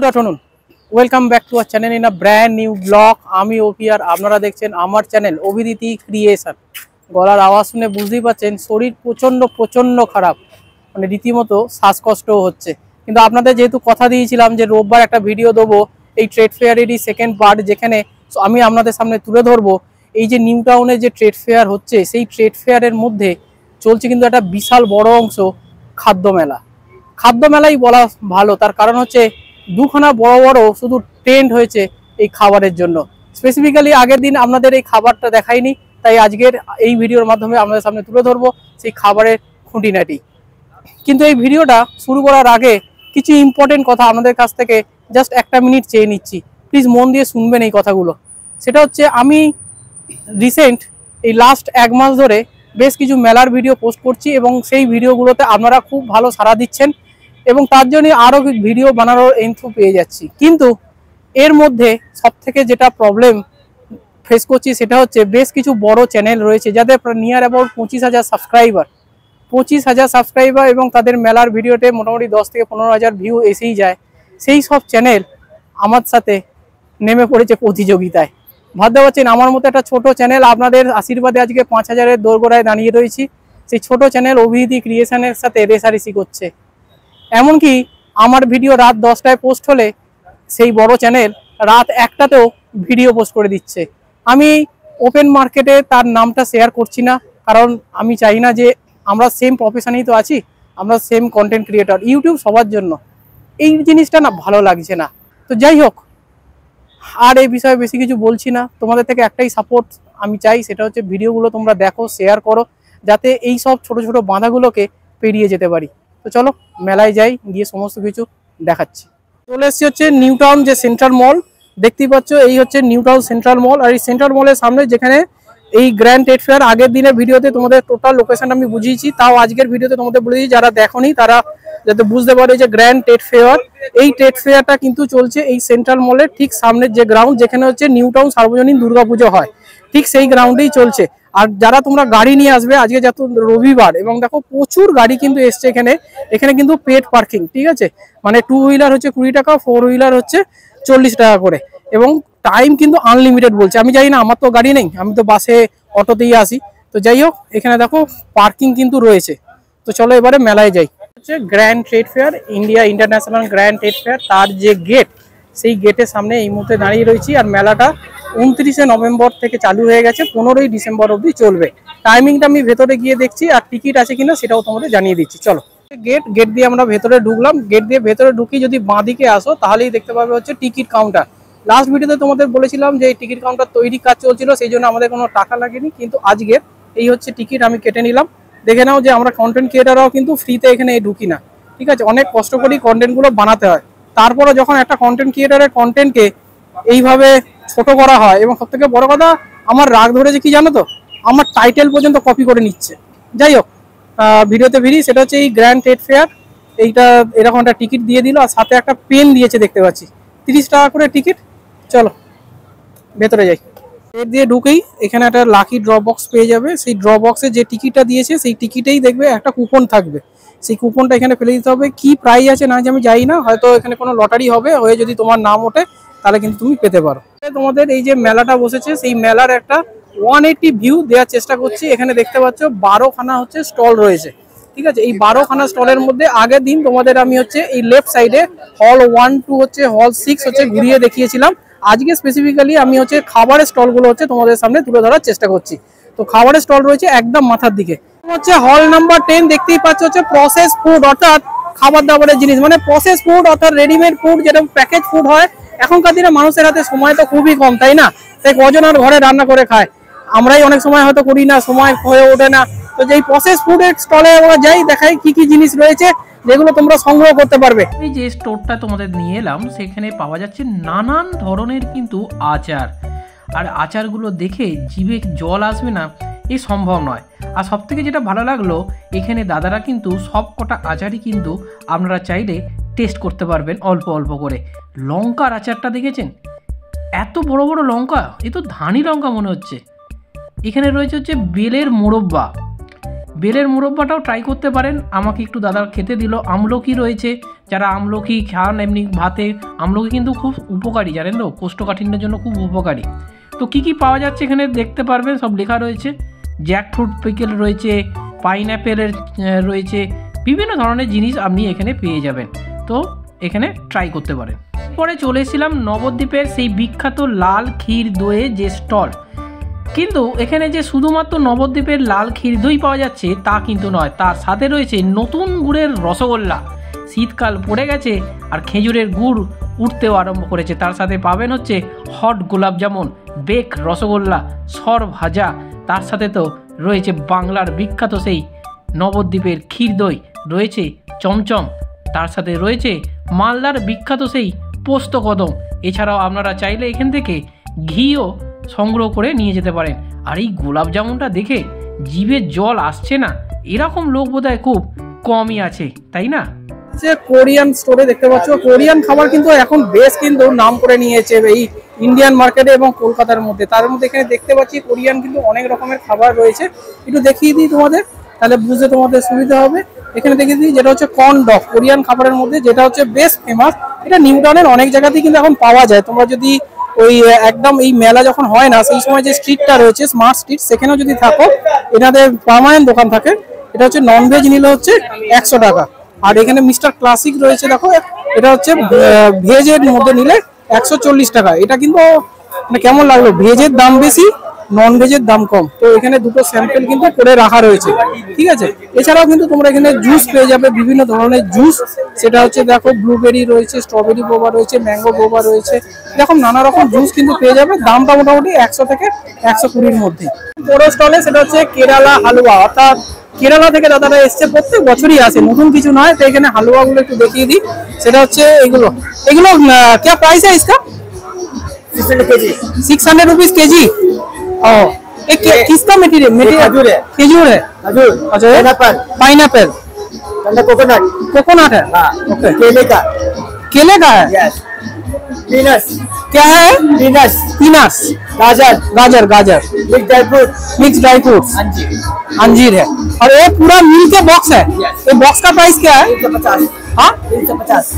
afternoon. Welcome back to our channel in a brand new vlog. আমি ওপি আর আপনারা দেখছেন আমার চ্যানেল অভিদিতি ক্রিয়েশন। গলার আওয়াজ শুনে বুঝতেই পারছেন শরীর প্রচন্ড খারাপ, মানে রীতিমতো শ্বাসকষ্টও হচ্ছে। কিন্তু আপনাদের যেহেতু কথা দিয়েছিলাম যে রোববার একটা ভিডিও দেবো এই ট্রেড ফেয়ারেরই সেকেন্ড পার্ট, যেখানে আমি আপনাদের সামনে তুলে ধরবো এই যে নিউ টাউনে যে ট্রেড ফেয়ার হচ্ছে সেই ট্রেড ফেয়ারের মধ্যে চলছে কিন্তু একটা বিশাল বড় অংশ খাদ্য মেলা। খাদ্য মেলাই বলা ভালো, তার কারণ হচ্ছে দুখানা বড় শুধু টেন্ট হয়েছে এই খাবারের জন্য। স্পেসিফিক্যালি আগের দিন আপনাদের এই খাবারটা দেখাইনি, তাই আজকের এই ভিডিওর মাধ্যমে আপনাদের সামনে তুলে ধরবো সেই খাবারের খুঁটিনাটি। কিন্তু এই ভিডিওটা শুরু করার আগে কিছু ইম্পর্টেন্ট কথা আপনাদের কাছ থেকে জাস্ট একটা মিনিট চেয়ে নিচ্ছি, প্লিজ মন দিয়ে শুনবেন এই কথাগুলো। সেটা হচ্ছে আমি রিসেন্ট এই লাস্ট এক মাস ধরে বেশ কিছু মেলার ভিডিও পোস্ট করছি এবং সেই ভিডিওগুলোতে আপনারা খুব ভালো সাড়া দিচ্ছেন এবং তার জন্য আরও ভিডিও বানানোর ইনফো পেয়ে যাচ্ছি। কিন্তু এর মধ্যে সবথেকে যেটা প্রবলেম ফেস করছি সেটা হচ্ছে বেশ কিছু বড় চ্যানেল রয়েছে যাদের নিয়ার অ্যাবাউট 25,000 সাবস্ক্রাইবার এবং তাদের মেলার ভিডিওতে মোটামুটি 10 থেকে 15,000 ভিউ এসেই যায়। সেই সব চ্যানেল আমার সাথে নেমে পড়েছে প্রতিযোগিতায়। ভাবতে পারছেন আমার মতো একটা ছোট চ্যানেল আপনাদের আশীর্বাদে আজকে 5,000-এর দোরগোড়ায় দাঁড়িয়ে রয়েছি। সেই ছোট চ্যানেল অভিদিতি ক্রিয়েশনের সাথে রেসারেসি করছে। এমনকি আমার ভিডিও রাত 10টায় পোস্ট হলে সেই বড় চ্যানেল রাত 1টাতেও ভিডিও পোস্ট করে দিচ্ছে। আমি ওপেন মার্কেটে তার নামটা শেয়ার করছি না, কারণ আমি চাই না যে আমরা সেম প্রফেশনেই তো আছি, আমরা সেম কন্টেন্ট ক্রিয়েটর, ইউটিউব সবার জন্য। এই জিনিসটা না ভালো লাগছে না। তো যাই হোক, আর এই বিষয়ে বেশি কিছু বলছি না। তোমাদের থেকে একটাই সাপোর্ট আমি চাই, সেটা হচ্ছে ভিডিওগুলো তোমরা দেখো, শেয়ার করো, যাতে এই সব ছোট ছোট বাধাগুলোকে পেরিয়ে যেতে পারি। তো চলো মেলায় যাই, গিয়ে সমস্ত কিছু দেখাচ্ছি। চলে এসেছি হচ্ছে নিউ টাউন যে সেন্ট্রাল মল দেখতেই পাচ্ছ, এই হচ্ছে নিউ টাউন সেন্ট্রাল মল। আর এই সেন্ট্রাল মলের সামনে যেখানে এই গ্র্যান্ড ট্রেড ফেয়ার, আগের দিনের ভিডিওতে তোমাদের টোটাল লোকেশন আমি বুঝিয়েছি, তাও আজকের ভিডিওতে তোমাদের বলেছি যারা দেখোনি তারা যাতে বুঝতে পারে যে গ্র্যান্ড ট্রেড ফেয়ার, এই ট্রেড ফেয়ারটা কিন্তু চলছে এই সেন্ট্রাল মলের ঠিক সামনের যে গ্রাউন্ড, যেখানে হচ্ছে নিউ টাউন সার্বজনীন দুর্গাপুজো হয়, ঠিক সেই গ্রাউন্ডেই চলছে। আর যারা তোমরা গাড়ি নিয়ে আসবে, আজকে যত রবিবার এবং দেখো প্রচুর গাড়ি কিন্তু এসছে এখানে কিন্তু পেড পার্কিং, ঠিক আছে, মানে 2 হুইলার হচ্ছে 20 টাকা, 4 হুইলার হচ্ছে 40 টাকা করে, এবং টাইম কিন্তু আনলিমিটেড বলছে। আমি জানি না, আমার তো গাড়ি নেই, আমি তো বাসে অটোতেই আসি। তো যাই হোক, এখানে দেখো পার্কিং কিন্তু রয়েছে। তো চলো এবারে মেলায় যাই। হচ্ছে grand trade fair, India international grand trade fair, তার যে গেট, সেই গেটের সামনে এই মুহূর্তে দাঁড়িয়ে রয়েছি। আর মেলাটা 29শে নভেম্বর থেকে চালু হয়ে গেছে, 15ই ডিসেম্বর অবধি চলবে। টাইমিংটা আমি ভেতরে গিয়ে দেখছি, আর টিকিট আছে কিনা সেটাও তোমাদের জানিয়ে দিচ্ছি। চলো গেট দিয়ে আমরা ভেতরে ঢুকলাম। গেট দিয়ে ভেতরে ঢুকি যদি বাঁ দিকে আসো তাহলেই দেখতে পাবে হচ্ছে টিকিট কাউন্টার। লাস্ট ভিডিওতে তোমাদের বলেছিলাম যে এই টিকিট কাউন্টার তৈরি কাজ চলছিল, সেই জন্য আমাদের কোনো টাকা লাগেনি। কিন্তু আজকের এই হচ্ছে টিকিট, আমি কেটে নিলাম। দেখে নাও যে আমরা কন্টেন্ট ক্রিয়েটাররাও কিন্তু ফ্রিতে এখানে ঢুকি না, ঠিক আছে, অনেক কষ্ট করেই কন্টেন্টগুলো বানাতে হয়। তারপরে যখন একটা কন্টেন্ট ক্রিয়েটারের কন্টেন্টকে এইভাবে ছোট করা হয়, এবং সব থেকে বড় কথা আমার রাগ ধরেছে কি জানো তো, আমার টাইটেল পর্যন্ত কপি করে নিচ্ছে। যাই হোক, ভিডিওতে ভিড়ি, সেটা হচ্ছে এই গ্র্যান্ড ট্রেড ফেয়ার, এইটা এরকম একটা টিকিট দিয়ে দিল, আর সাথে একটা পেন দিয়েছে দেখতে পাচ্ছি, 30 টাকা করে টিকিট। চলো ভেতরে যাই। গেট দিয়ে ঢুকেই এখানে একটা লাকি ড্র বক্স পেয়ে যাবে। সেই ড্র বক্সে যে টিকিটটা দিয়েছে সেই টিকিটেই দেখবে একটা কুপন থাকবে, সেই কুপনটা এখানে ফেলে দিতে হবে। কি প্রাইজ আছে না আমি জানি না, হয়তো এখানে কোনো লটারি হবে, হয়ে যদি তোমার নাম ওঠে তাহলে কিন্তু তুমি পেতে পারো। তোমাদের এই যে মেলাটা বসেছে সেই মেলার একটা 180 ভিউ দেওয়ার চেষ্টা করছি। এখানে দেখতে পাচ্ছ 12খানা হচ্ছে স্টল রয়েছে, ঠিক আছে। এই 12খানা স্টলের মধ্যে আগের দিন তোমাদের আমি হচ্ছে এই লেফট সাইডে হল 1, 2 হচ্ছে হল 6 হচ্ছে ঘুরিয়ে দেখিয়েছিলাম। আজকে স্পেসিফিক্যালি আমি হচ্ছে খাবারের স্টলগুলো হচ্ছে তোমাদের সামনে তুলে ধরার চেষ্টা করছি। তো খাবারের স্টল রয়েছে একদম মাথার দিকে, হচ্ছে হল নাম্বার 10 দেখতেই পাচ্ছ, হচ্ছে প্রসেস ফুড, অর্থাৎ খাবার দাবারের জিনিস, মানে প্রসেস ফুড অর্থাৎ রেডিমেড ফুড, যেটা প্যাকেজ ফুড হয়। এখনকার দিনে মানুষের হাতে সময় তো খুবই কম, তাই না? তাই কজন আর ঘরে রান্না করে খায়, আমরাই অনেক সময় হয়তো করি না, সময় হয়ে ওঠে না। তো যেই প্রসেস ফুডের স্টলে আমরা যাই, দেখাই কি কি জিনিস রয়েছে যেগুলো তোমরা সংগ্রহ করতে পারবে। এই যে স্টোরটা তোমাদের নিয়ে এলাম, সেখানে পাওয়া যাচ্ছে নানান ধরনের কিন্তু আচার, আর আচারগুলো দেখে জিভে জল আসবে না এ সম্ভব নয়। আর সব থেকে যেটা ভালো লাগলো, এখানে দাদারা কিন্তু সব কটা আচারই কিন্তু আপনারা চাইলে টেস্ট করতে পারবেন অল্প অল্প করে। লঙ্কার আচারটা দেখেছেন, এত বড় বড় লঙ্কা, এ তো ধানি লঙ্কা মনে হচ্ছে। এখানে রয়েছে হচ্ছে বেলের মোরব্বা, বেলের মুরব্বাটাও ট্রাই করতে পারেন, আমাকে একটু দাদা খেতে দিল। আমলকি রয়েছে, যারা আমলকি খান এমনি ভাতে, আমলকি কিন্তু খুব উপকারী জানেন তো, কোষ্ঠকাঠিন্যের জন্য খুব উপকারী। তো কি কি পাওয়া যাচ্ছে এখানে দেখতে পারবেন, সব লেখা রয়েছে। জ্যাকফ্রুট পিকেল রয়েছে, পাইনঅ্যাপেলের রয়েছে, বিভিন্ন ধরনের জিনিস আপনি এখানে পেয়ে যাবেন। তো এখানে ট্রাই করতে পারেন। পরে চলে এসেছিলাম নবদ্বীপের সেই বিখ্যাত লাল ক্ষীর দইয়ে যে স্টল। কিন্তু এখানে যে শুধুমাত্র নবদ্বীপের লাল ক্ষীর দই পাওয়া যাচ্ছে তা কিন্তু নয়, তার সাথে রয়েছে নতুন গুড়ের রসগোল্লা। শীতকাল পড়ে গেছে আর খেজুরের গুড় উঠতেও আরম্ভ করেছে। তার সাথে পাবেন হচ্ছে হট গোলাপ জামুন, বেক রসগোল্লা, সর ভাজা। তার সাথে তো রয়েছে বাংলার বিখ্যাত সেই নবদ্বীপের ক্ষীর দই, রয়েছে চমচম, তার সাথে রয়েছে মালদার বিখ্যাত সেই পোস্ত কদম। এছাড়াও আপনারা চাইলে এখান থেকে ঘিও সংগ্রহ করে নিয়ে যেতে পারেন। আর এই গোলাপ জামুনটা দেখে জিভে জল আসছে না এরকম লোক বোধহয় খুব কমই আছে, তাই না? যে কোরিয়ান স্টোরে দেখতে পাচ্ছ, কোরিয়ান খাবার কিন্তু এখন বেশ কিন্তু নাম করে নিয়েছে এই ইন্ডিয়ান মার্কেটে এবং কলকাতার মধ্যে। তার মধ্যে এখানে দেখতে পাচ্ছি কোরিয়ান কিন্তু অনেক রকমের খাবার রয়েছে। একটু দেখিয়ে দিই তোমাদের, তাহলে বুঝতে তোমাদের সুবিধা হবে। এখানে দেখিয়ে দিই, যেটা হচ্ছে কর্ন ডগ, কোরিয়ান খাবারের মধ্যে যেটা হচ্ছে বেশ ফেমাস। এটা নিউ টাউনের অনেক জায়গাতেই কিন্তু এখন পাওয়া যায়। তোমরা যদি ওই একদম এই মেলা যখন হয় না সেই সময় যে স্ট্রিটটা রয়েছে স্মার্ট স্ট্রিট, সেখানেও যদি থাকো, এনাদের পার্মানেন্ট দোকান থাকে। এটা হচ্ছে ননভেজ নিলে হচ্ছে 100 টাকা। আর এখানে মিস্টার ক্লাসিক রয়েছে, দেখো এটা হচ্ছে ভেজের মধ্যে নিলে 140 টাকা। এটা কিন্তু মানে কেমন লাগলো, ভেজের দাম বেশি, নন ভেজের দাম কম। তো এখানে দুটো স্যাম্পল কিন্তু করে রাখা রয়েছে, ঠিক আছে। এছাড়াও কিন্তু তোমরা এখানে জুস পেয়ে যাবে, বিভিন্ন ধরনের জুস। সেটা হচ্ছে দেখো ব্লুবেরি রয়েছে, স্ট্রবেরি বোবা রয়েছে, ম্যাঙ্গো বোবা রয়েছে, এরকম নানা রকম জুস কিন্তু পেয়ে যাবে। দামটা মোটামুটি 100 থেকে 120-র মধ্যে। বড় স্টলে সেটা হচ্ছে কেরালা হালুয়া, অর্থাৎ কেরালা থেকে দাদারা এসছে, প্রত্যেক বছরই আসে, নতুন কিছু নয়। তো এখানে হালুয়াগুলো একটু দেখিয়ে দিই। সেটা হচ্ছে এগুলো क्या प्राइस है इसका? 600 रुपीज केजी। किसका मटेरियल? खजूर है। अच्छा, पाइनएप्पल, कोकोनट है। ओके, केले का है। क्या है? पीनट्स, गाजर, मिक्स ड्राई फ्रूट्स, अंजीर है। और ये पूरा मिल के बॉक्स है। ये बॉक्स का प्राइस क्या है?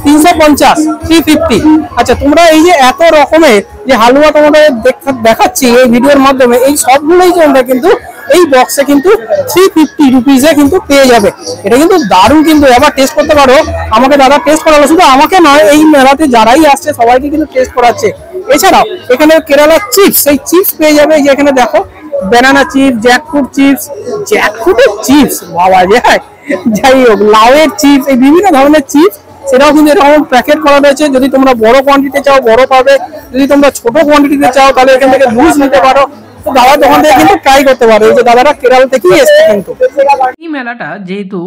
350, 350। আচ্ছা, তোমরা এই যে এত রকমের যে হালুয়া তোমাদের দেখাচ্ছি এই ভিডিওর মাধ্যমে, এই সবগুলোই তোমরা কিন্তু এই বক্সে কিন্তু 350 রুপিজে কিন্তু পেয়ে যাবে। এটা কিন্তু দারুণ, কিন্তু এবার টেস্ট করতে পারো। আমাকে দাদা টেস্ট করালো, শুধু আমাকে নয়, এই মেলাতে যারাই আসছে সবাইকে কিন্তু টেস্ট করাচ্ছে। এছাড়াও এখানে কেরালার চিপস, এই চিপস পেয়ে যাবে। যে এখানে দেখো ব্যানানা চিপস, জ্যাকফ্রুটের চিপস বাবা যায়, যাই হোক লাউয়ের চিপস, এই বিভিন্ন ধরনের চিপস, সেটাও কিন্তু এরকম প্যাকেট করা রয়েছে। যদি তোমরা বড় কোয়ান্টিটিতে চাও বড় পাবে, যদি তোমরা ছোট কোয়ান্টিটিতে চাও তাহলে এখান থেকে লুজ নিতে পারো। তো দাদার দোকান থেকে কিন্তু ট্রাই করতে পারো। এই যে দাদারা কেরালা থেকেই এসছে। কিন্তু এই মেলাটা যেহেতু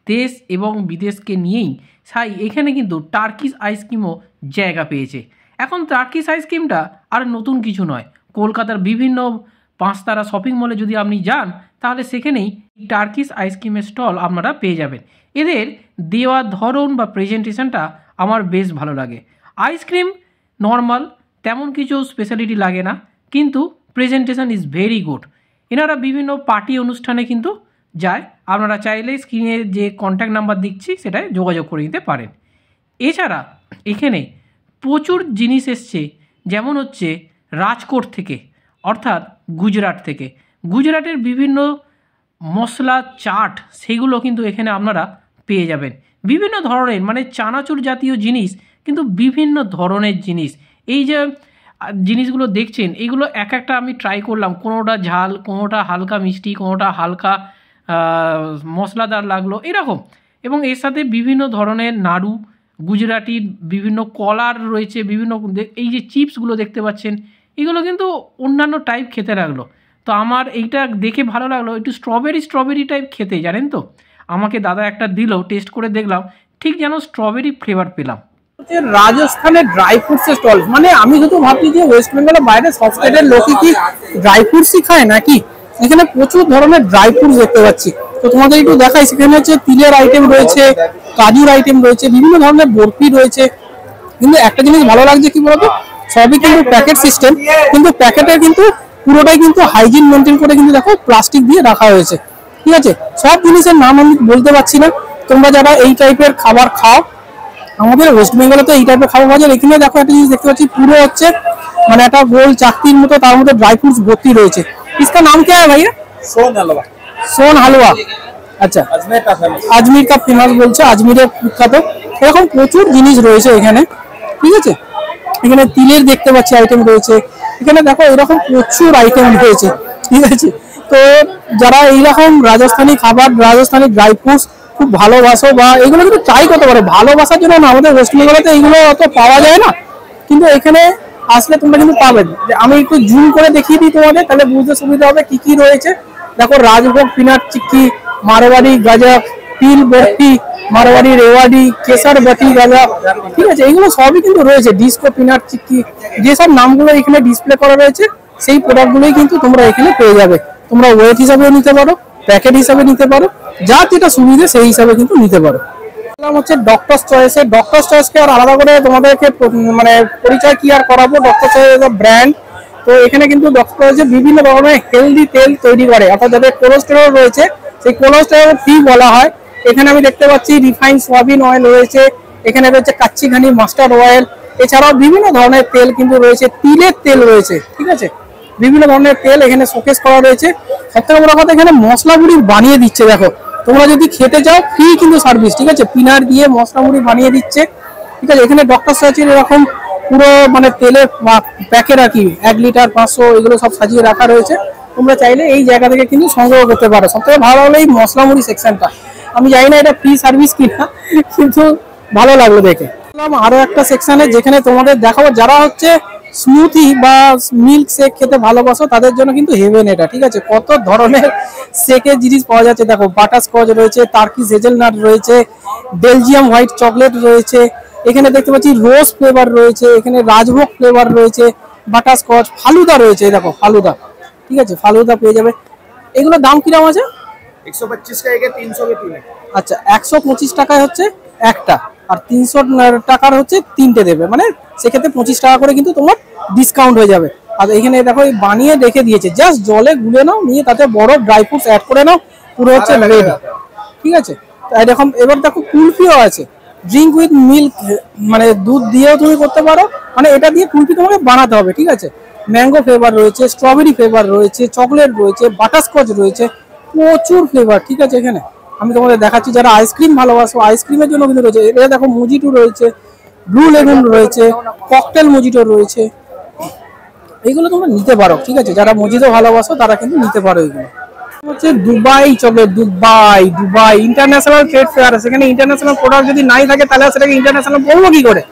দেশ এবং বিদেশকে নিয়েই, তাই এখানে কিন্তু টার্কিশ আইসক্রিমও জায়গা পেয়েছে। এখন টার্কিশ আইসক্রিমটা আর নতুন কিছু নয়, কলকাতার বিভিন্ন 5 তারা শপিং মলে যদি আপনি যান তাহলে সেখানেই টার্কিশ আইসক্রিমের স্টল আপনারা পেয়ে যাবেন। এদের দেওয়া ধরন বা প্রেজেন্টেশনটা আমার বেশ ভালো লাগে। আইসক্রিম নর্মাল, তেমন কিছু স্পেশালিটি লাগে না, কিন্তু প্রেজেন্টেশন ইজ ভেরি গুড। এনারা বিভিন্ন পার্টি অনুষ্ঠানে কিন্তু যায়। আপনারা চাইলে স্ক্রিনে যে কন্ট্যাক্ট নাম্বার দিচ্ছি সেটায় যোগাযোগ করে নিতে পারেন। এছাড়া এখানে প্রচুর জিনিস এসছে, যেমন হচ্ছে রাজকোট থেকে, অর্থাৎ গুজরাট থেকে। গুজরাটের বিভিন্ন মশলা চাট, সেগুলো কিন্তু এখানে আপনারা পেয়ে যাবেন। বিভিন্ন ধরনের মানে চানাচুর জাতীয় জিনিস, কিন্তু বিভিন্ন ধরনের জিনিস। এই যে জিনিসগুলো দেখছেন এইগুলো এক একটা আমি ট্রাই করলাম, কোনোটা ঝাল, কোনোটা হালকা মিষ্টি, কোনোটা হালকা মশলাদার লাগলো এরকম। এবং এর সাথে বিভিন্ন ধরনের নাড়ু, গুজরাটির বিভিন্ন কলার রয়েছে, বিভিন্ন এই যে চিপসগুলো দেখতে পাচ্ছেন এগুলো কিন্তু অন্যান্য টাইপ খেতে লাগলো। তো আমার এইটা দেখে ভালো লাগলো, একটু স্ট্রবেরি টাইপ খেতে, জানেন তো। আমাকে দাদা একটা দিল, টেস্ট করে দেখলাম, ঠিক যেন স্ট্রবেরি ফ্লেভার পেলাম। রাজস্থানের ড্রাই ফ্রুটস স্টল, মানে আমি শুধু ভাবছি যে ওয়েস্ট বেঙ্গলের বাইরে সব স্টেটের লোকই কি ড্রাই ফ্রুটসই খায় নাকি। এখানে প্রচুর ধরনের ড্রাই ফ্রুটস দেখতে পাচ্ছি। তো তোমাদের একটু দেখাই, সেখানে হচ্ছে তিলের আইটেম রয়েছে, কাজুর আইটেম রয়েছে, বিভিন্ন ধরনের বরফি রয়েছে। কিন্তু একটা জিনিস ভালো লাগছে কি বলতো, সবই কিন্তু প্যাকেট সিস্টেম, কিন্তু প্যাকেটের কিন্তু পুরোটাই কিন্তু হাইজিন মেনটেন করে কিন্তু দেখো প্লাস্টিক দিয়ে রাখা হয়েছে। ঠিক আছে। সব জিনিসের নাম আমি বলতে পারছি না, তোমরা যারা এই টাইপের খাবার খাও, আমাদের ওয়েস্ট বেঙ্গলে তো এই টাইপের খাবার পাওয়া যায়। এখানে দেখো একটা জিনিস দেখতে পাচ্ছি, পুরো হচ্ছে মানে একটা গোল চাকতির মতো, তার মধ্যে ড্রাই ফ্রুটস ভর্তি রয়েছে। इसका नाम क्या है भैया? सोन हलवा। আচ্ছা, আজমির কা ফেমাস বলছে, আজমিরের বিখ্যাত। এরকম প্রচুর জিনিস রয়েছে এখানে, ঠিক আছে। এখানে তিলের দেখতে পাচ্ছি আইটেম রয়েছে, এখানে দেখো এরকম প্রচুর আইটেম রয়েছে, ঠিক আছে। তো যারা এইরকম রাজস্থানি খাবার, রাজস্থানি ড্রাই ফ্রুটস খুব ভালোবাসো বা এগুলো কিন্তু ট্রাই করতে পারো। ভালোবাসার জন্য না, আমাদের ওয়েস্ট বেঙ্গলেতে এইগুলো অত পাওয়া যায় না, কিন্তু এখানে আসলে তোমরা কিন্তু পাবে। আমি একটু জুম করে দেখিয়ে দিই তোমাদের, তাহলে বুঝতে সুবিধা হবে কি কি রয়েছে। দেখো রাজভোগ পিনাট চিক্কি, মারওয়াড়ি গাজা, তিল বরফি, মারওয়াড়ি রেওয়াড়ি, কেসার বাটি গাজা, ঠিক আছে। এইগুলো সবই কিন্তু রয়েছে। ডিস্কো পিনাট চিক্কি, যেসব নামগুলো এখানে ডিসপ্লে করা রয়েছে সেই প্রোডাক্টগুলোই কিন্তু তোমরা এখানে পেয়ে যাবে। তোমরা ওয়েট হিসাবেও নিতে পারো, প্যাকেট হিসাবে নিতে পারো, যার যেটা সুবিধা সেই হিসাবে কিন্তু নিতে পারো। হচ্ছে ডক্টরস চয়েসে। ডক্টরস চয়েসকে আর আলাদা করে তোমাদেরকে মানে পরিচয় কি আর করাবো, ডক্টর চয়েস ব্র্যান্ড। তো এখানে কিন্তু ডক্টর চয়েসে বিভিন্ন ধরনের হেলদি তেল তৈরি করে, অর্থাৎ যাদের কোলেস্টেরল রয়েছে সেই কোলেস্টেরল ফ্রি বলা হয়। এখানে আমি দেখতে পাচ্ছি রিফাইন্ড সয়াবিন অয়েল রয়েছে, এখানে রয়েছে কাচ্চি ঘানি মাস্টার্ড অয়েল, এছাড়াও বিভিন্ন ধরনের তেল কিন্তু রয়েছে, তিলের তেল রয়েছে, ঠিক আছে। বিভিন্ন ধরনের তেল এখানে শোকেস করা রয়েছে। সবথেকে বড় কথা, এখানে মশলা মুড়ি বানিয়ে দিচ্ছে। দেখো তোমরা যদি খেতে চাও ফ্রি কিন্তু সার্ভিস, ঠিক আছে। পিনার দিয়ে মশলা মুড়ি বানিয়ে দিচ্ছে, ঠিক আছে। এখানে ডক্টর চয়েসের এরকম পুরো মানে তেলের প্যাকেট আর কি 1 লিটার 500 এগুলো সব সাজিয়ে রাখা রয়েছে। তোমরা চাইলে এই জায়গা থেকে কিন্তু সংগ্রহ করতে পারো। সবথেকে ভালো হলো এই মশলা মুড়ি সেকশনটা। আমি জানি না এটা ফ্রি সার্ভিস কিনা, কিন্তু ভালো লাগলো দেখে। আরো একটা সেকশনে যেখানে তোমাদের দেখাবো যারা হচ্ছে স্মুথি বা মিল্ক শেক খেতে ভালোবাসো, তাদের জন্য কিন্তু হেভেন এটা, ঠিক আছে। কত ধরনের শেকের জিনিস পাওয়া যাচ্ছে দেখো, বাটারস্কচ রয়েছে, টার্কিশ হেজেলনাট রয়েছে, বেলজিয়াম হোয়াইট চকলেট রয়েছে, এখানে দেখতে পাচ্ছি রোজ ফ্লেভার রয়েছে, এখানে রাজভোগ ফ্লেভার রয়েছে, বাটারস্কচ, ফালুদা রয়েছে, দেখো ফালুদা, ঠিক আছে। ফালুদা পেয়ে যাবে। এগুলোর দাম কিরকম আছে? 125 का एक है, 300 के 3 है। আচ্ছা, 125 টাকায় হচ্ছে একটা, আর 300 টাকার হচ্ছে তিনটে দেবে, মানে সেক্ষেত্রে 25 টাকা করে কিন্তু তোমার ডিসকাউন্ট হয়ে যাবে। আর এখানে দেখো বানিয়ে রেখে দিয়েছে, জাস্ট জলে গুলে নাও, নিয়ে তাতে বরফ ড্রাই ফ্রুটস অ্যাড করে নাও, পুরো হচ্ছে রেডি, ঠিক আছে। এরকম এবার দেখো কুলফিও আছে, ড্রিঙ্ক উইথ মিল্ক, মানে দুধ দিয়েও তুমি করতে পারো, মানে এটা দিয়ে কুলফি তোমাকে বানাতে হবে, ঠিক আছে। ম্যাঙ্গো ফ্লেভার রয়েছে, স্ট্রবেরি ফ্লেভার রয়েছে, চকলেট রয়েছে, বাটারস্কচ রয়েছে, প্রচুর ফ্লেভার, ঠিক আছে। এখানে আমি তোমাদের দেখাচ্ছি, যারা আইসক্রিম ভালোবাসো আইসক্রিমের জন্য কিন্তু রয়েছে। এটা দেখো মজিটো রয়েছে, ব্লু লেমন রয়েছে, ককটেল মজিটো রয়েছে, এইগুলো তোমরা নিতে পারো, ঠিক আছে। যারা মজিটো ভালোবাসো তারা কিন্তু নিতে পারো। এগুলো হচ্ছে Dubai chocolate, Dubai international trade fair. সেখানে ইন্টারন্যাশনাল প্রোডাক্ট যদি নাই থাকে তাহলে সেটাকে ইন্টারন্যাশনাল বলবো কি করে?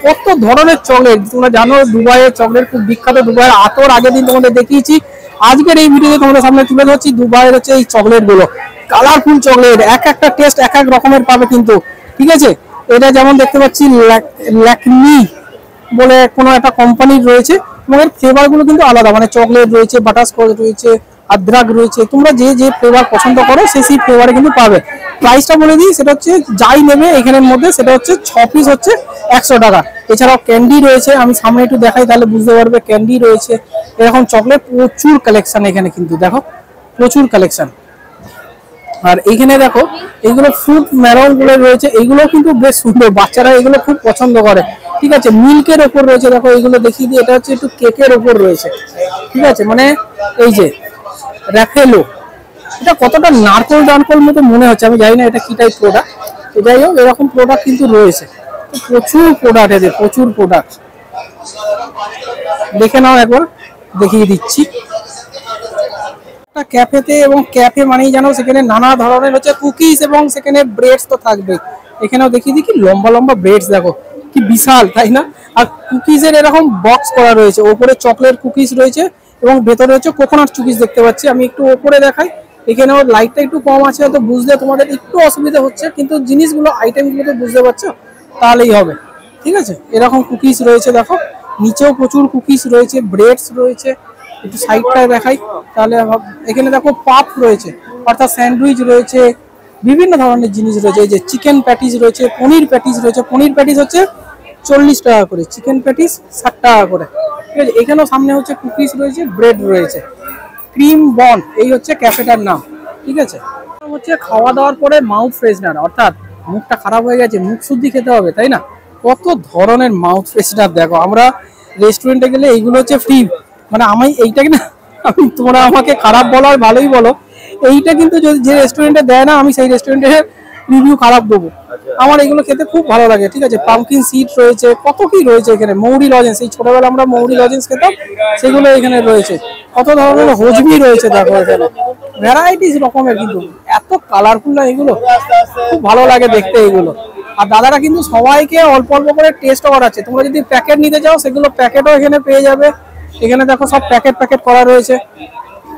কত ধরনের চকলেট তোমরা জানো, দুবাইয়ের চকলেট খুব বিখ্যাত। দুবাইয়ের আতর আগের দিন তোমাদের দেখিয়েছি, আজকের এই ভিডিওতে তোমাদের সামনে তুলে ধরছি দুবাইয়ের হচ্ছে এই চকলেট গুলো। কালারফুল চকলেট, এক একটা টেস্ট এক এক রকমের পাবে কিন্তু, ঠিক আছে। এটা যেমন দেখতে পাচ্ছি ল্যাকমি বলে কোনো একটা কোম্পানির রয়েছে, এবং এর ফ্লেভার গুলো কিন্তু আলাদা, মানে চকলেট রয়েছে, বাটারস্কচ রয়েছে, আদ্রাক রয়েছে। তোমরা যে যে ফ্লেভার পছন্দ করো সেই ফ্লেভারে কিন্তু পাবে। প্রাইসটা বলে দিই, সেটা হচ্ছে যাই নেবে এখানের মধ্যে সেটা হচ্ছে 6 পিস হচ্ছে 100 টাকা। এছাড়াও ক্যান্ডি রয়েছে, আমি সামনে একটু দেখাই তাহলে বুঝতে পারবে। ক্যান্ডি রয়েছে, এরকম চকলেট প্রচুর কালেকশন এখানে কিন্তু, দেখো প্রচুর কালেকশন। আর এইখানে দেখো এইগুলো ফ্রুট মেলন গুলো রয়েছে, এইগুলো কিন্তু বেশ সুন্দর, বাচ্চারা এগুলো খুব পছন্দ করে, ঠিক আছে। মিল্কের ওপর রয়েছে, দেখো এইগুলো দেখিয়ে দিই, এটা হচ্ছে একটু কেকের ওপর রয়েছে, ঠিক আছে। মানে এই যে র্যাফেলো, এটা কতটা নারকল টারকল মতো মনে হচ্ছে, আমি জানি না এটা কি টাইপ প্রোডাক্ট। যাই হোক এরকম প্রোডাক্ট কিন্তু রয়েছে, প্রচুর প্রোডাক্ট, এদের প্রচুর প্রোডাক্ট। দেখে নাও একবার, দেখিয়ে দিচ্ছি। ক্যাফেতে, এবং ক্যাফে মানেই জানো সেখানে নানা ধরনের হচ্ছে কুকিজ এবং সেখানে ব্রেডস তো থাকবে। এখানেও দেখিয়ে দিই কি লম্বা লম্বা ব্রেডস, দেখো কি বিশাল, তাই না। আর কুকিজের এরকম বক্স করা রয়েছে, ওপরে চকলেট কুকিজ রয়েছে এবং ভেতরে হচ্ছে কোকোনাট কুকিজ দেখতে পাচ্ছি। আমি একটু ওপরে দেখাই, এখানেও লাইটটা একটু কম আছে, হয়তো বুঝতে তোমাদের একটু অসুবিধা হচ্ছে, কিন্তু জিনিসগুলো আইটেমগুলো তো বুঝতে পারছো, তাহলেই হবে, ঠিক আছে। এরকম কুকিজ রয়েছে, দেখো নিচেও প্রচুর কুকিজ রয়েছে, ব্রেডস রয়েছে। একটু সাইডটায় দেখাই তাহলে, এখানে দেখো পাপ রয়েছে, অর্থাৎ স্যান্ডউইচ রয়েছে, বিভিন্ন ধরনের জিনিস রয়েছে। এই যে চিকেন প্যাটিস রয়েছে, পনির প্যাটিস রয়েছে। পনির প্যাটিস হচ্ছে 40 টাকা করে, চিকেন প্যাটিস 60 টাকা করে, ঠিক আছে। এখানেও সামনে হচ্ছে কুকিজ রয়েছে, ব্রেড রয়েছে। ক্রিম বন্ড এই হচ্ছে ক্যাফেটার নাম, ঠিক আছে। হচ্ছে খাওয়া দাওয়ার পরে মাউথ ফ্রেশনার, অর্থাৎ মুখটা খারাপ হয়ে গেছে মুখ শুদ্ধি খেতে হবে, তাই না? কত ধরনের মাউথ ফ্রেশনার দেখো, আমরা রেস্টুরেন্টে গেলে এইগুলো হচ্ছে ফ্রি। মানে আমি এইটাকে না, আমি তোমরা আমাকে খারাপ বলো আর ভালোই বলো, এইটা কিন্তু যে রেস্টুরেন্টে দেয় না আমি সেই রেস্টুরেন্টের রিভিউ খারাপ দেবো। আমার এগুলো খেতে খুব ভালো লাগে, ঠিক আছে। পাম্পকিন সিড রয়েছে, কত কি রয়েছে এখানে, মৌরি লজেন্স, এই ছোটবেলা আমরা মৌরি লজেন্স খেতাম, সেগুলো এখানে রয়েছে। কত ধরনের হজমি রয়েছে দেখো এখানে, ভ্যারাইটিস রকমের, কিন্তু এত কালারফুল না এগুলো, খুব ভালো লাগে দেখতে এগুলো। আর দাদারা কিন্তু সবাইকে অল্প অল্প করে টেস্ট করাচ্ছে। তোমরা যদি প্যাকেট নিতে চাও সেগুলো প্যাকেটও এখানে পেয়ে যাবে। এখানে দেখো সব প্যাকেট প্যাকেট করা রয়েছে,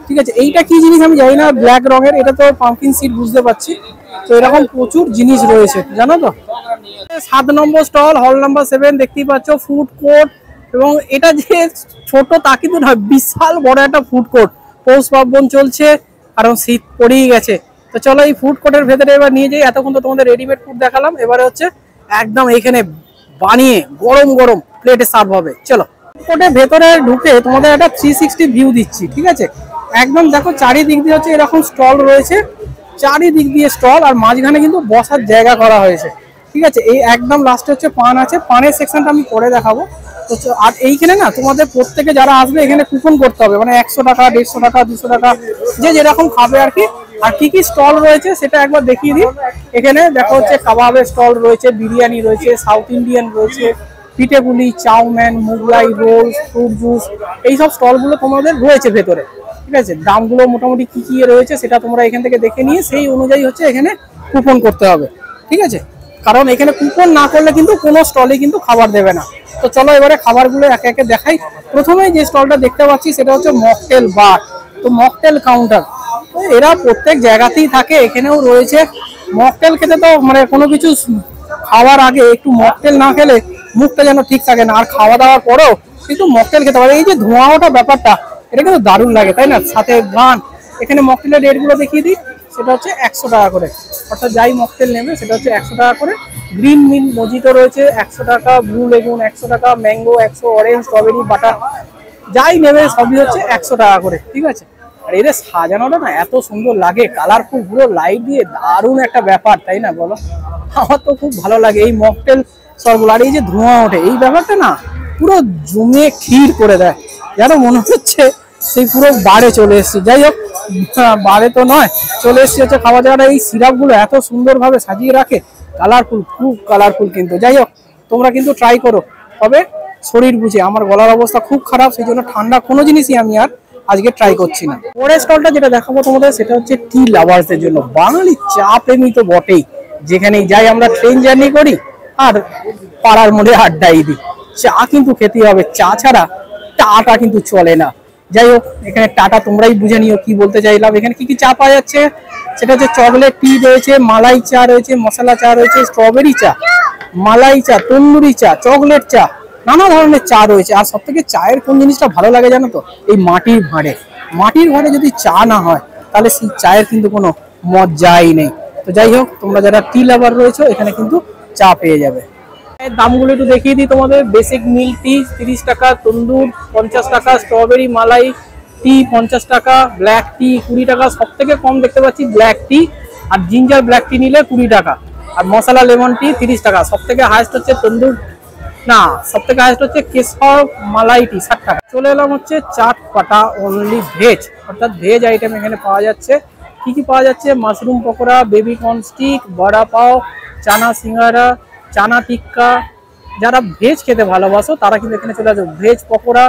ঠিক আছে। এইটা কি জিনিস আমি জানি না, ব্ল্যাক রঙের, এটা তো পাম্পকিন সিড বুঝতে পারছি। তো এরকম প্রচুর জিনিস রয়েছে, জানো তো। 7 নম্বর স্টল, হল নাম্বার 7 দেখতেই পাচ্ছ, ফুড কোর্ট। এবং এটা যে ছোট তা কিন্তু নয়, বিশাল বড় একটা ফুড কোর্ট। পৌষ পার্বণ চলছে, কারণ শীত পড়েই গেছে। তো চলো এই ফুড কোর্টের ভেতরে এবার নিয়ে যাই। এতক্ষণ তো তোমাদের রেডিমেড ফুড দেখালাম, এবারে হচ্ছে একদম এখানে বানিয়ে গরম গরম প্লেটে সার্ভ হবে। চলো কোর্টের ভেতরে ঢুকে তোমাদের একটা 360 ভিউ দিচ্ছি, ঠিক আছে। একদম দেখো চারিদিক দিয়ে হচ্ছে এরকম স্টল রয়েছে, চারিদিক দিয়ে স্টল, আর মাঝখানে কিন্তু বসার জায়গা করা হয়েছে, ঠিক আছে। এই একদম লাস্টে হচ্ছে পান আছে, পানের সেকশনটা আমি পরে দেখাবো। তো আর এইখানে না তোমাদের প্রত্যেকে যারা আসবে এখানে কুপন করতে হবে, মানে 100 টাকা, 150 টাকা, 200 টাকা, যে যেরকম খাবে আর কি। আর কি কি স্টল রয়েছে সেটা একবার দেখিয়ে দিই। এখানে দেখো হচ্ছে কাবাবের স্টল রয়েছে, বিরিয়ানি রয়েছে, সাউথ ইন্ডিয়ান রয়েছে, পিঠেপুলি, chowmein, Mughlai roll, fruit juice, এইসব স্টলগুলো তোমাদের রয়েছে ভেতরে, ঠিক আছে। দামগুলো মোটামুটি কি কি রয়েছে সেটা তোমরা এখান থেকে দেখে নিয়ে সেই অনুযায়ী হচ্ছে এখানে কুপন করতে হবে, ঠিক আছে। কারণ এখানে কুপন না করলে কিন্তু কোনো স্টলে কিন্তু খাবার দেবে না। তো চলো এবারে খাবারগুলো একে একে দেখাই। প্রথমেই যে স্টলটা দেখতে পাচ্ছি সেটা হচ্ছে মকটেল বার, তো মকটেল কাউন্টার। এরা প্রত্যেক জায়গাতেই থাকে, এখানেও রয়েছে। মকটেল খেতে তো মানে কোনো কিছু খাওয়ার আগে একটু মকটেল না খেলে মুখটা যেন ঠিক থাকে না, আর খাওয়া দাওয়ার পরেও কিন্তু মকটেল খেতে পারে। এই যে ধোঁয়া ওঠা ব্যাপারটা, এটা কিন্তু দারুণ লাগে, তাই না, সাথে গান। এখানে মকটেলের রেটগুলো দেখিয়ে দিই, সেটা হচ্ছে 100 টাকা করে, অর্থাৎ যাই মকটেল নেবে সেটা হচ্ছে 100 টাকা করে। গ্রিন মিন্ট মজিটো রয়েছে 100 টাকা, ব্লু লেগুন 100 টাকা, ম্যাঙ্গো 100, অরেঞ্জ, স্ট্রবেরি, বাটার, যাই নেবে সবই হচ্ছে 100 টাকা করে, ঠিক আছে। আর এদের সাজানোটা না এত সুন্দর লাগে, কালারফুল, পুরো লাইট দিয়ে, দারুণ একটা ব্যাপার, তাই না বলো। আমার তো খুব ভালো লাগে এই মকটেল সবগুলো। আর এই যে ধোঁয়া ওঠে, এই ব্যাপারটা না পুরো জমে ক্ষীর করে দেয়, যেন মনে হচ্ছে সেই পুরো বারে চলে এসেছি। যাই হোক, বারে তো নয়, চলে এসেছি হচ্ছে খাওয়া দাওয়াটা। এই সিরাপগুলো এত সুন্দরভাবে সাজিয়ে রাখে, কালারফুল, খুব কালারফুল কিন্তু। যাই হোক, তোমরা কিন্তু ট্রাই করো, তবে শরীর বুঝে। আমার গলার অবস্থা খুব খারাপ, সেই জন্য ঠান্ডা কোনো জিনিসই আমি আর আজকে ট্রাই করছি না। পরের স্টলটা যেটা দেখাবো তোমাদের সেটা হচ্ছে টি লাভার্সদের জন্য। বাঙালি চা প্রেমী তো বটেই, যেখানেই যাই আমরা ট্রেন জার্নি করি আর পাড়ার মধ্যে আড্ডাই দিই, চা কিন্তু খেতেই হবে, চা ছাড়া টাটা কিন্তু চলে না। যাই হোক, এখানে টাটা তোমরাই বুঝে নিও কি বলতে চাইলাম। এখানে কি কি চা পাওয়া যাচ্ছে সেটা হচ্ছে চকলেট টি রয়েছে, মালাই চা রয়েছে, মশলা চা রয়েছে, স্ট্রবেরি চা, মালাই চা, তন্দুরি চা, চকলেট চা, নানা ধরনের চা রয়েছে। আর সব থেকে চায়ের কোন জিনিসটা ভালো লাগে জানো তো, এই মাটির ভাঁড়ে। মাটির ভাঁড়ে যদি চা না হয় তাহলে সেই চায়ের কিন্তু কোনো মজাই নেই। তো যাই হোক, তোমরা যারা টি লাভার রয়েছে এখানে কিন্তু চা পেয়ে যাবে। দামগুলো একটু দেখিয়ে দিই তোমাদের। বেসিক মিল্ক টি 30 টাকা, তন্দুর 50 টাকা, স্ট্রবেরি মালাই টি 50 টাকা, ব্ল্যাক টি 20 টাকা। সব থেকে কম দেখতে পাচ্ছি ব্ল্যাক টি, আর জিঞ্জার ব্ল্যাক টি নিলে 20 টাকা, আর মশলা লেমন টি 30 টাকা। সব থেকে হাইস্ট হচ্ছে তন্দুর, না সব থেকে হাইস্ট হচ্ছে কেশর মালাই টি 60 টাকা। চলে এলাম হচ্ছে চাট পাটা অনলি ভেজ, অর্থাৎ ভেজ আইটেম এখানে পাওয়া যাচ্ছে। কি কি পাওয়া যাচ্ছে, mushroom pakora, baby corn stick, বড়া পাও, চানা সিঙ্গারা, চানা টিক্কা। যারা ভেজ খেতে ভালোবাসো তারা কিন্তু এখানে চলে আসবে। ভেজ পকোড়া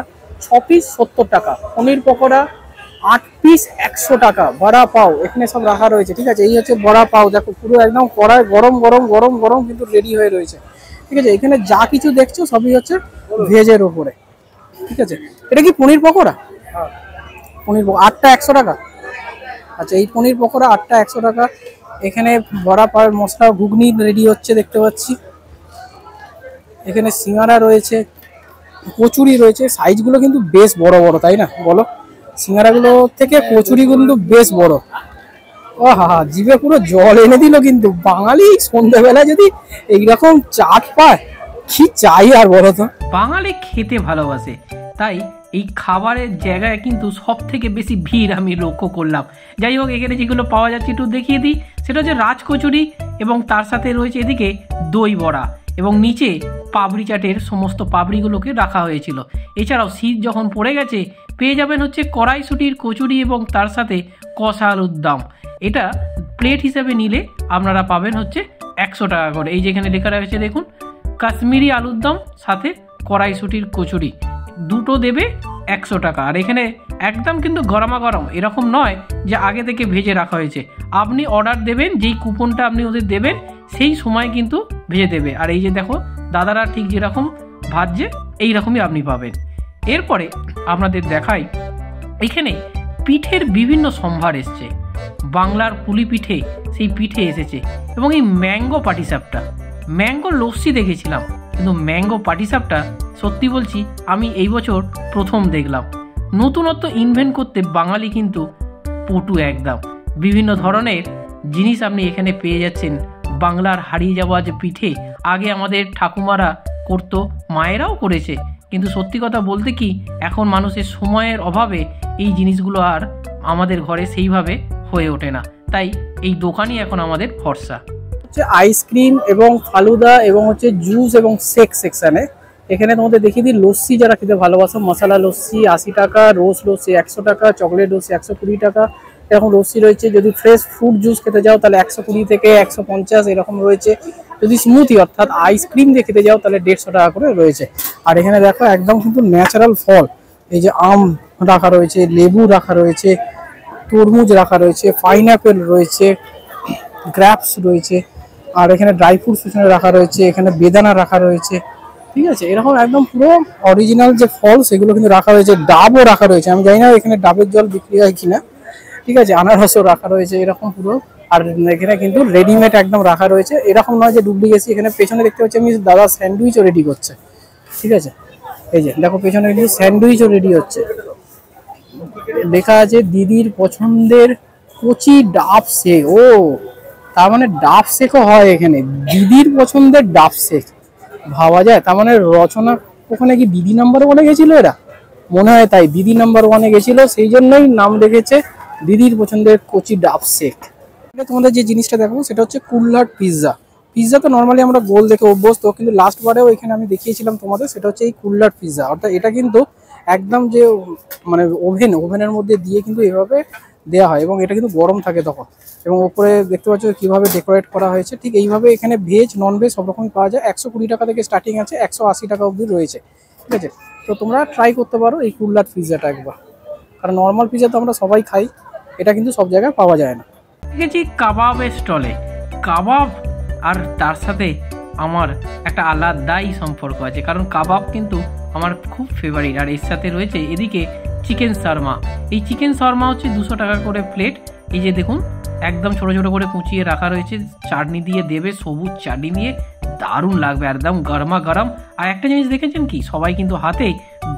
6 পিস 70 টাকা, পনির পকোড়া 8 পিস 100 টাকা, বড়া পাও এখানে সব রাখা রয়েছে, ঠিক আছে। এই হচ্ছে বড়া পাও, দেখো পুরো একদম কড়াই গরম গরম গরম গরম কিন্তু রেডি হয়ে রয়েছে, ঠিক আছে। এখানে যা কিছু দেখছো সবই হচ্ছে ভেজের উপরে, ঠিক আছে। এটা কি পনির পকোড়া? পনির 8টা 100 টাকা, আচ্ছা। এই পনির পকোড়া 8টা 100 টাকা। এখানে বড়া পাওয়ের মশলা ঘুগনি রেডি হচ্ছে দেখতে পাচ্ছি। এখানে সিঙ্গারা রয়েছে, কচুরি রয়েছে, সাইজগুলো কিন্তু বেশ বড় বড়, তাই না বলো। সিঙ্গারাগুলো থেকে কচুরি কিন্তু বেশ বড়। ও হা হা, জিভে পুরো জল এনে দিল কিন্তু। বাঙালি সন্ধ্যেবেলা যদি এইরকম চাট পায়, কি চাই আর বলো তো। বাঙালি খেতে ভালোবাসে, তাই এই খাবারের জায়গায় কিন্তু সব থেকে বেশি ভিড় আমি লক্ষ্য করলাম। যাই হোক, এখানে যেগুলো পাওয়া যাচ্ছে একটু দেখিয়ে দিই। সেটা হচ্ছে রাজকচুরি এবং তার সাথে রয়েছে এদিকে দই বড়া এবং নিচে পাপড়ি চাটের সমস্ত পাপড়িগুলোকে রাখা হয়েছিল। এছাড়াও শীত যখন পড়ে গেছে পেয়ে যাবেন হচ্ছে কড়াইশুঁটির কচুরি এবং তার সাথে কষা আলুর দম। এটা প্লেট হিসেবে নিলে আপনারা পাবেন হচ্ছে 100 টাকা করে। এই যেখানে লেখা রয়েছে দেখুন, কাশ্মীরি আলুর দম সাথে কড়াইশুঁটির কচুরি, দুটো দেবে 100 টাকা। আর এখানে একদম কিন্তু গরমা গরম, এরকম নয় যে আগে থেকে ভেজে রাখা হয়েছে। আপনি অর্ডার দেবেন, যেই কুপনটা আপনি ওদের দেবেন সেই সময় কিন্তু ভেজে দেবে। আর এই যে দেখো দাদারা ঠিক যেরকম ভাজছে এইরকমই আপনি পাবেন। এরপরে আপনাদের দেখাই, এখানে পিঠের বিভিন্ন সম্ভার এসছে। বাংলার পুলি পিঠে, সেই পিঠে এসেছে এবং এই ম্যাঙ্গো পাটিসাপটা, ম্যাঙ্গো লস্যি দেখেছিলাম, কিন্তু ম্যাঙ্গো পাটিসাপটা সত্যি বলছি আমি এই বছর প্রথম দেখলাম। নতুনত্ব ইনভেন্ট করতে বাঙালি কিন্তু পটু একদম। বিভিন্ন ধরনের জিনিস আপনি এখানে পেয়ে যাচ্ছেন। বাংলার হারিয়ে যাওয়া যে পিঠে আগে আমাদের ঠাকুমারা করতো, মায়েরাও করেছে, কিন্তু সত্যি কথা বলতে কি এখন মানুষের সময়ের অভাবে এই জিনিসগুলো আর আমাদের ঘরে সেইভাবে হয়ে ওঠে না। তাই এই দোকানই এখন আমাদের ভরসা। হচ্ছে আইসক্রিম এবং ফালুদা এবং হচ্ছে জুস এবং শেক সেকশানে এখানে তোমাদের দেখিয়ে দিই। লস্যি যারা খেতে ভালোবাসো, মশলা লস্যি 80 টাকা, রোজ লস্যি 100 টাকা, চকলেট লস্যি 120 টাকা, এরকম লস্যি রয়েছে। যদি ফ্রেশ ফ্রুট জুস খেতে যাও তাহলে 120 থেকে 150 এরকম রয়েছে। যদি স্মুথি অর্থাৎ আইসক্রিম দিয়ে খেতে যাও তাহলে 150 টাকা করে রয়েছে। আর এখানে দেখো একদম কিন্তু ন্যাচারাল ফল, এই যে আম রাখা রয়েছে, লেবু রাখা রয়েছে, তরমুজ রাখা রয়েছে, পাইনঅ্যাপেল রয়েছে, গ্রাপস রয়েছে, আর এখানে ড্রাই ফ্রুটস পিছনে রাখা রয়েছে, এখানে বেদানা রাখা রয়েছে। ঠিক আছে, এরকম একদম পুরো অরিজিনাল যে ফল সেগুলো কিন্তু রাখা রয়েছে। ডাবও রাখা রয়েছে, আমি জানি না এখানে ডাবের জল বিক্রি হয় কিনা। ঠিক আছে, আনারসও রাখা রয়েছে এরকম পুরো। আর এখানে কিন্তু রেডিমেড একদম রাখা রয়েছে, এরকম নয় যে ডুপ্লিকেসি। এখানে পেছনে দেখতে পাচ্ছি আমি দাদা স্যান্ডউইচও রেডি করছে। ঠিক আছে, এই যে দেখো পেছনে কিন্তু স্যান্ডউইচও রেডি হচ্ছে। লেখা আছে দিদির পছন্দের কচি ডাব শেক। ও, তার মানে ডাব শেকও হয় এখানে। দিদির পছন্দের ডাব শেক, ভাবা যায়। তার মানে রচনা ওখানে কি দিদি নাম্বার 1-এ গেছিল এরা, মনে হয় তাই দিদি নাম্বার 1-এ গেছিল, সেই জন্যই নাম রেখেছে দিদির পছন্দের কচি ডাব শেক। তোমাদের যে জিনিসটা দেখো সেটা হচ্ছে কুল্লার পিৎজা। পিৎজা তো নর্মালি আমরা গোল দেখে অভ্যস্ত, কিন্তু লাস্ট বারেও এখানে আমি দেখিয়েছিলাম তোমাদের, সেটা হচ্ছে এই কুল্লার পিৎজা। অর্থাৎ এটা কিন্তু একদম যে মানে ওভেনের মধ্যে দিয়ে কিন্তু এভাবে দেওয়া হয় এবং এটা কিন্তু গরম থাকে তখন। এবং ওপরে দেখতে পাচ্ছ কিভাবে ডেকোরেট করা হয়েছে। ঠিক এইভাবে এখানে ভেজ নন ভেজ সব রকমই পাওয়া যায়। 120 টাকা থেকে স্টার্টিং আছে, 180 টাকা অবধি রয়েছে। ঠিক আছে, তো তোমরা ট্রাই করতে পারো এই কুল্লার পিৎজাটা একবার, কারণ নর্মাল পিৎজা তো আমরা সবাই খাই, এটা কিন্তু সব জায়গায় পাওয়া যায় না। দেখেছি কাবাবের স্টলে কাবাব, আর তার সাথে আমার একটা আলাদাই সম্পর্ক আছে, কারণ কাবাব কিন্তু আমার খুব ফেভারিট। আর এর সাথে রয়েছে এদিকে চিকেন শর্মা। এই চিকেন শর্মা হচ্ছে 200 টাকা করে প্লেট। এই যে দেখুন একদম ছোট ছোট করে কুচিয়ে রাখা রয়েছে, চাটনি দিয়ে দেবে, সবুজ চাটনি দিয়ে, দারুণ লাগবে একদম গরমা গরম। আর একটা জিনিস দেখেছেন কি, সবাই কিন্তু হাতে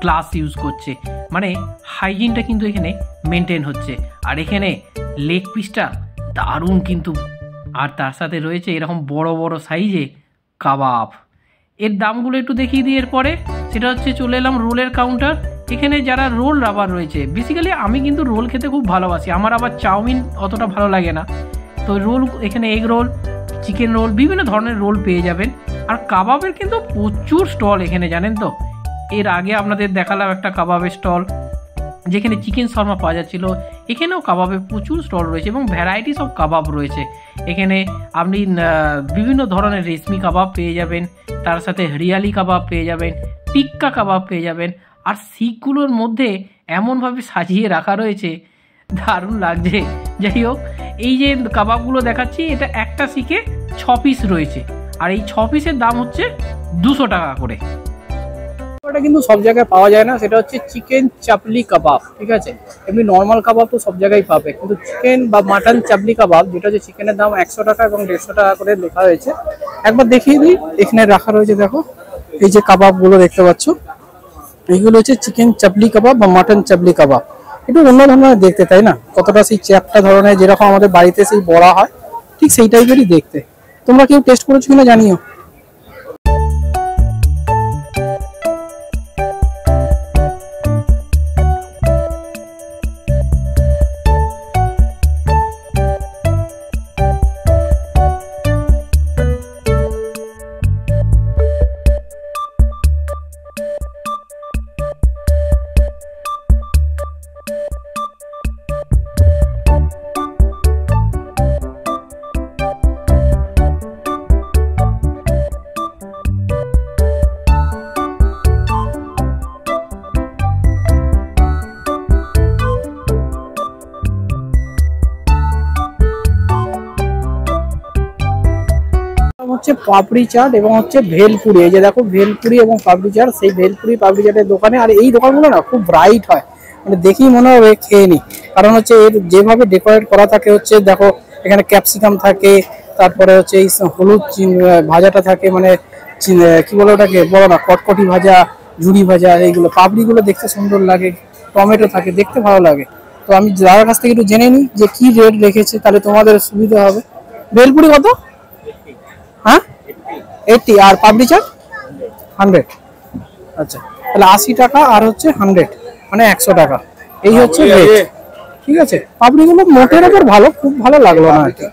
গ্লাস ইউজ করছে, মানে হাইজিনটা কিন্তু এখানে মেনটেন হচ্ছে। আর এখানে লেগ পিসটা দারুণ কিন্তু, আর তার সাথে রয়েছে এরকম বড় বড় সাইজে কাবাব। এর দামগুলো একটু দেখিয়ে দিই। এরপরে সেটা হচ্ছে চলে এলাম রোলের কাউন্টার। এখানে যারা রোল রাবার রয়েছে, বেসিক্যালি আমি কিন্তু রোল খেতে খুব ভালোবাসি, আমার আবার চাউমিন অতটা ভালো লাগে না। তো রোল এখানে এগ রোল, চিকেন রোল, বিভিন্ন ধরনের রোল পেয়ে যাবেন। আর কাবাবের কিন্তু প্রচুর স্টল এখানে, জানেন তো। এর আগে আপনাদের দেখালাম একটা কাবাবের স্টল যেখানে চিকেন শর্মা পাওয়া যাচ্ছিল, এখানেও কাবাবের প্রচুর স্টল রয়েছে এবং ভ্যারাইটিস অফ কাবাব রয়েছে। এখানে আপনি বিভিন্ন ধরনের রেশমি কাবাব পেয়ে যাবেন, তার সাথে হরিয়ালি কাবাব পেয়ে যাবেন, টিক্কা কাবাব পেয়ে যাবেন। আর শিকগুলোর মধ্যে এমনভাবে সাজিয়ে রাখা রয়েছে, দারুণ লাগছে। যাই হোক, এই যে কাবাবগুলো দেখাচ্ছি, এটা একটা শিকে 6 পিস রয়েছে, আর এই 6 পিসের দাম হচ্ছে 200 টাকা করে। এটা কিন্তু সব জায়গায় পাওয়া যায় না, সেটা হচ্ছে চিকেন চাপলি কাবাব। ঠিক আছে, এমনি নর্মাল কাবাব তো সব জায়গায় পাবে, কিন্তু চিকেন বা মাটন চাপলি কাবাব, যেটা হচ্ছে চিকেনের দাম 100 টাকা এবং 150 টাকা করে লেখা হয়েছে। একবার দেখিয়ে দিই, এখানে রাখা রয়েছে দেখো, এই যে কাবাবগুলো দেখতে পাচ্ছ, এইগুলো হচ্ছে চিকেন চাপলি কাবাব বা মাটন চাপলি কাবাব। একটু অন্য ধরনের দেখতে, তাই না? কতটা সেই চ্যাপটা ধরনের, যেরকম আমাদের বাড়িতে সেই বড়া হয়, ঠিক সেই টাইপেরই দেখতে। তোমরা কেউ টেস্ট করেছো কিনা জানিও। হচ্ছে পাপড়ি চাট এবং হচ্ছে ভেলপুরি। এই যে দেখো ভেলপুরি এবং পাপড়ি চাট, সেই ভেলপুরি পাপড়ি চাটের দোকানে। আর এই দোকানগুলো না খুব ব্রাইট হয়, মানে দেখেই মনে হবে খেয়ে নি, কারণ হচ্ছে এর যেভাবে ডেকোরেট করা থাকে হচ্ছে দেখো এখানে ক্যাপসিকাম থাকে, তারপরে হচ্ছে এই হলুদ ভাজাটা থাকে, মানে কি বলে ওটাকে বলো না, কটকটি ভাজা, ঝুড়ি ভাজা, এইগুলো পাপড়িগুলো দেখতে সুন্দর লাগে, টমেটো থাকে, দেখতে ভালো লাগে। তো আমি দাদার কাছ থেকে একটু জেনে নিই যে কি রেট রেখেছে, তাহলে তোমাদের সুবিধা হবে। ভেলপুরি কত? হ্যাঁ 80, আর পাপড়ি চাট 100। আচ্ছা, তাহলে 80 টাকা আর হচ্ছে 100, মানে 100 টাকা। এই হচ্ছে রেট, ঠিক আছে। পাপড়িগুলো মোটের ওপর ভালো, খুব ভালো লাগলো না আর কি।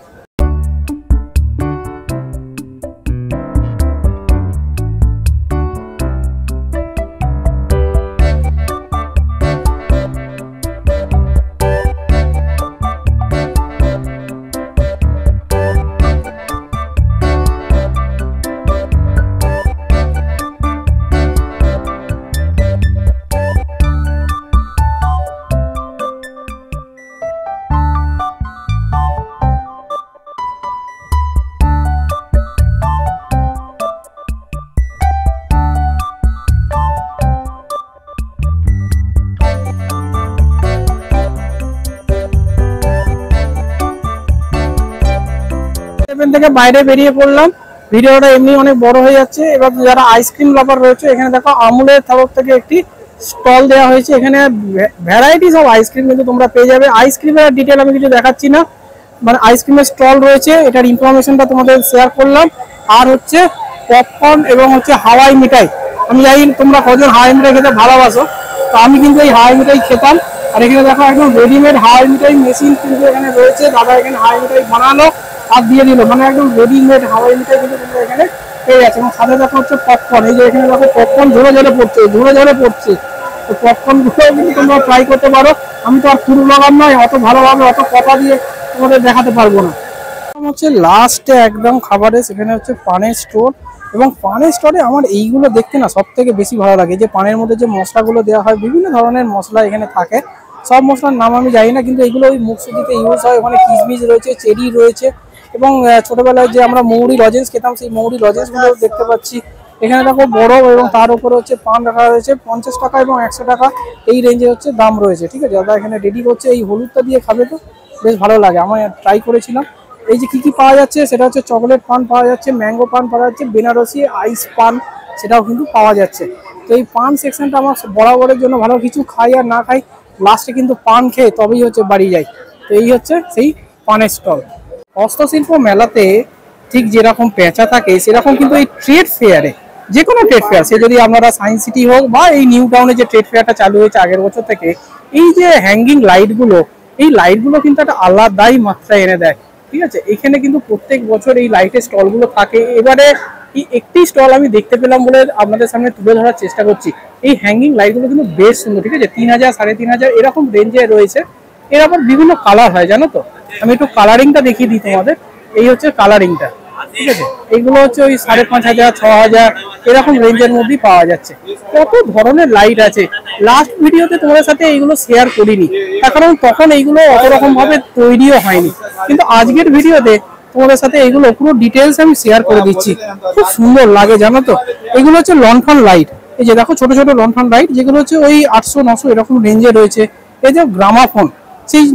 থেকে বাইরে বেরিয়ে পড়লাম, ভিডিওটা এমনি অনেক বড় হয়ে যাচ্ছে। এবার যারা আইসক্রিম লাভার রয়েছে, এখানে দেখো আমুলের তরফ থেকে একটি স্টল দেওয়া হয়েছে। এখানে ভ্যারাইটিস অফ আইসক্রিম কিন্তু তোমরা পেয়ে যাবে। আইসক্রিমের ডিটেল আমি কিছু দেখাচ্ছি না, মানে আইসক্রিমের স্টল রয়েছে, এটার ইনফরমেশনটা তোমাদের শেয়ার করলাম। আর হচ্ছে পপকর্ন এবং হচ্ছে হাওয়াই মিঠাই। আমি জানি তোমরা কজন হাওয়াই মিঠাই খেতে ভালোবাসো, তো আমি কিন্তু এই হাওয়াই মিঠাই খেতাম। আর এখানে দেখো একদম রেডিমেড হাওয়াই মিঠাই মেশিন কিন্তু এখানে রয়েছে, দাদা এখানে হাওয়াই মিঠাই বানালো আর দিয়ে দিল, মানে একদম রেডিমেড হাওয়াই মিঠাই কিন্তু তোমরা এখানে পেয়ে যাচ্ছে। এবং সাথে দেখো হচ্ছে পপকর্ন, এই যে এখানে দেখো পপকর্ন ঝরে ঝরে পড়ছে, ঝরে ঝরে পড়ছে। তো পপকর্ন গুলো কিন্তু তোমরা ট্রাই করতে পারো। আমি তো আর ফুড ব্লগার নয়, অত ভালোভাবে অত কথা দিয়ে তোমাদের দেখাতে পারবো না। হচ্ছে লাস্টে একদম খাবারে, সেখানে হচ্ছে পানের স্টোর। এবং পানের স্টোরে আমার এইগুলো দেখতে না সব থেকে বেশি ভালো লাগে, যে পানের মধ্যে যে মশলাগুলো দেওয়া হয়, বিভিন্ন ধরনের মশলা এখানে থাকে। সব মশলার নাম আমি জানি না, কিন্তু এগুলো ওই মুখশুদ্ধিতে ইউজ হয়। ওখানে কিশমিশ রয়েছে, চেরি রয়েছে, এবং ছোটবেলায় যে আমরা মৌরি লজেন্স খেতাম, সেই মৌরি লজেন্সগুলো দেখতে পাচ্ছি। এখানে দেখো বরফ, এবং তার উপরে হচ্ছে পান রাখা রয়েছে। 50 টাকা এবং 100 টাকা এই রেঞ্জে হচ্ছে দাম রয়েছে, ঠিক আছে। দাদা এখানে রেডি করছে, এই হলুদটা দিয়ে খাবে তো বেশ ভালো লাগে, আমি ট্রাই করেছিলাম। এই যে কি পাওয়া যাচ্ছে, সেটা হচ্ছে চকলেট পান পাওয়া যাচ্ছে, ম্যাঙ্গো পান পাওয়া যাচ্ছে, বেনারসি আইস পান সেটাও কিন্তু পাওয়া যাচ্ছে। তো এই পান সেকশনটা আমার বরাবরের জন্য ভালো, কিছু খাই আর না খাই, লাস্টে কিন্তু পান খেয়ে তবেই হচ্ছে বাড়ি যাই। তো এই হচ্ছে সেই পানের স্টল। হস্তশিল্প মেলাতে ঠিক যেরকম পেঁচা থাকে, সেরকম কিন্তু এই ট্রেড ফেয়ারে, যে কোনো ট্রেড ফেয়ার, সে যদি আপনারা সায়েন্স সিটি হোক বা এই নিউ টাউনে যে ট্রেড ফেয়ারটা চালু হয়েছে আগের বছর থেকে, এই যে হ্যাঙ্গিং লাইটগুলো, এই লাইটগুলো কিন্তু একটা আলাদাই মাত্রা এনে দেয়, ঠিক আছে। এখানে কিন্তু প্রত্যেক বছর এই লাইটের স্টলগুলো থাকে। এবারে এই একটি স্টল আমি দেখতে পেলাম বলে আপনাদের সামনে তুলে ধরার চেষ্টা করছি। এই হ্যাঙ্গিং লাইটগুলো কিন্তু বেশ সুন্দর, ঠিক আছে। 3000, 3500 এরকম রেঞ্জে রয়েছে। এর আবার বিভিন্ন কালার হয়, জানো তো। আমি একটু কালারিংটা দেখিয়ে দিই তোমাদের। এই হচ্ছে কালারিংটা, ঠিক আছে। এইগুলো হচ্ছে ওই 5500, 6000 এরকম রেঞ্জের মধ্যেই পাওয়া যাচ্ছে। কত ধরনের লাইট আছে, লাস্ট ভিডিওতে তোমাদের সাথে এইগুলো শেয়ার করিনি, তার কারণ তখন এইগুলো অত রকম ভাবে তৈরিও হয়নি। কিন্তু আজকের ভিডিওতে তোমাদের সাথে এইগুলো পুরো ডিটেলস আমি শেয়ার করে দিচ্ছি। খুব সুন্দর লাগে, জানো তো। এগুলো হচ্ছে লন্ঠন লাইট, এই যে দেখো ছোট ছোট লন্ঠন লাইট, যেগুলো হচ্ছে ওই 800-900 এরকম রেঞ্জে রয়েছে। এই যে গ্রামাফোন, সেই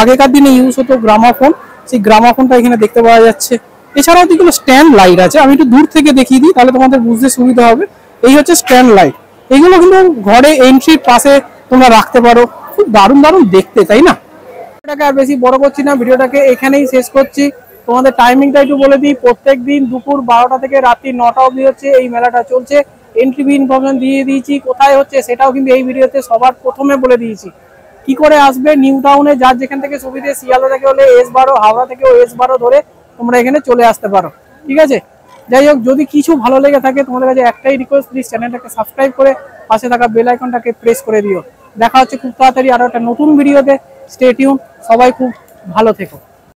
আগেকার দিনে ইউজ হতো গ্রামাফোন, সেই গ্রামাফোনটা এখানে দেখতে পাওয়া যাচ্ছে। এছাড়াও এগুলো স্ট্যান্ড লাইট আছে, আমি একটু দূর থেকে দেখিয়ে দিই, তাহলে তোমাদের বুঝতে সুবিধা হবে। এই হচ্ছে স্ট্যান্ড লাইট, এইগুলো কিন্তু ঘরে এন্ট্রির পাশে তোমরা রাখতে পারো, খুব দারুণ দারুণ দেখতে, তাই না। ভিডিওটাকে আর বেশি বড় করছি না, ভিডিওটাকে এখানেই শেষ করছি। তোমাদের টাইমিংটা একটু বলে দিই, প্রত্যেক দিন দুপুর 12টা থেকে রাত্রি 9টা অবধি হচ্ছে এই মেলাটা চলছে। এন্ট্রি ফি ইনফরমেশন দিয়ে দিয়েছি, কোথায় হচ্ছে সেটাও কিন্তু এই ভিডিওতে সবার প্রথমে বলে দিয়েছি। কি করে আসবে নিউ টাউনে, যার যেখান থেকে সুবিধে, শিয়ালদা থেকে হলে S12, হাওড়া থেকে S12 ধরে তোমরা এখানে চলে আসতে পারো, ঠিক আছে। যাই হোক, যদি কিছু ভালো লেগে থাকে তোমাদের কাছে একটাই রিকোয়েস্ট, প্লিজ চ্যানেলটাকে সাবস্ক্রাইব করে পাশে থাকা বেল আইকনটাকে প্রেস করে দিও। দেখা হচ্ছে খুব তাড়াতাড়ি আরো একটা নতুন ভিডিওতে। স্টে টিউন, সবাই খুব ভালো থেকো।